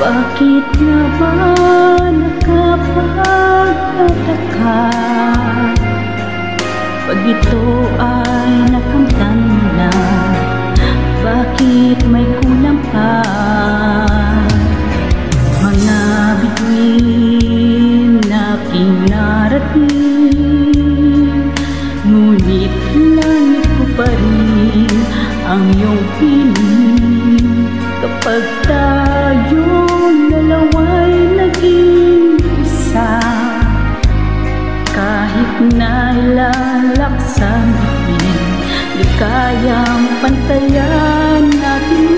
Bakit nga ba nakapagtataka pag ito ay nakamtan mo na? Bakit may kulang pa? Mga bituin na kinarating, ngunit langit ko pa rin ang iyong piling. Kapag tayong dalawa'y naging isa, kahit nailalak sa bituin, di kayang pantayan natin.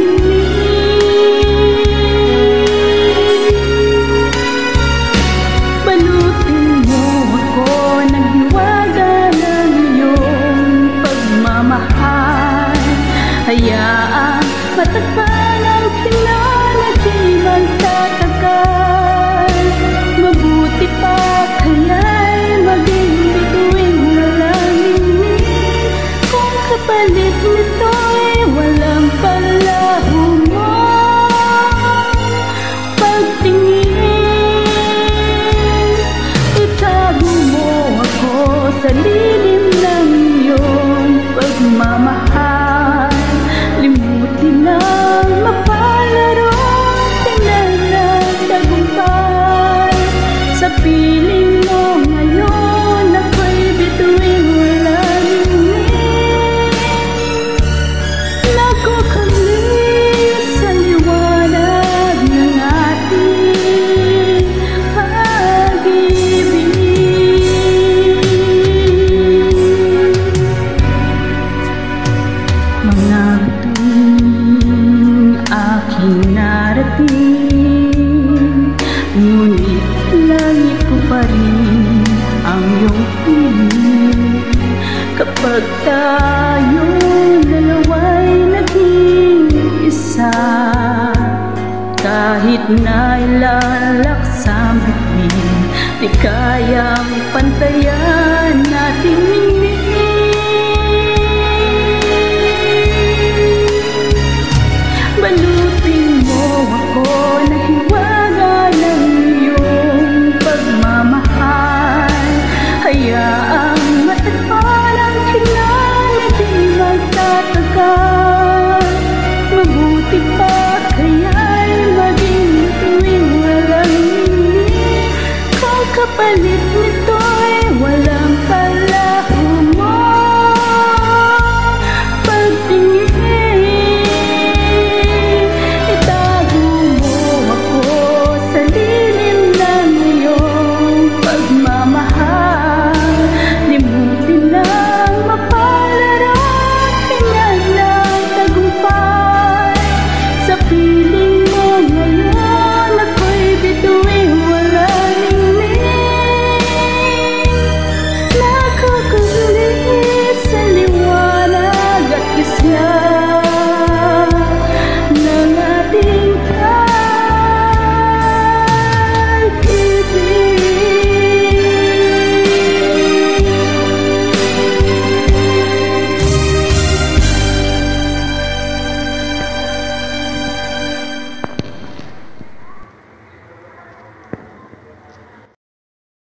Balutin mo ako ng hiwaga ng iyong pagmamahal. Hayaan matakpan ang pinanagiman tatagal. Mabuti pa kaya'y maging bituin na langit, kung kapalit nito'y walang palaho mo pagtingin. Itago mo ako sa lilim ng iyong pagmamahal. Limutin ang mapalaro, pinagtagumpay. Sa piling mo ngayon, ako'y bituin walang hingin. Nagkukulis sa liwanag ng ating pag-ibig. Mga bituin aking narating, ngunit langit ko pa rin ang iyong piling. Kapag tayong dalawa'y naging isa, kahit nailalak sa bituin, di kayang pantayan natin.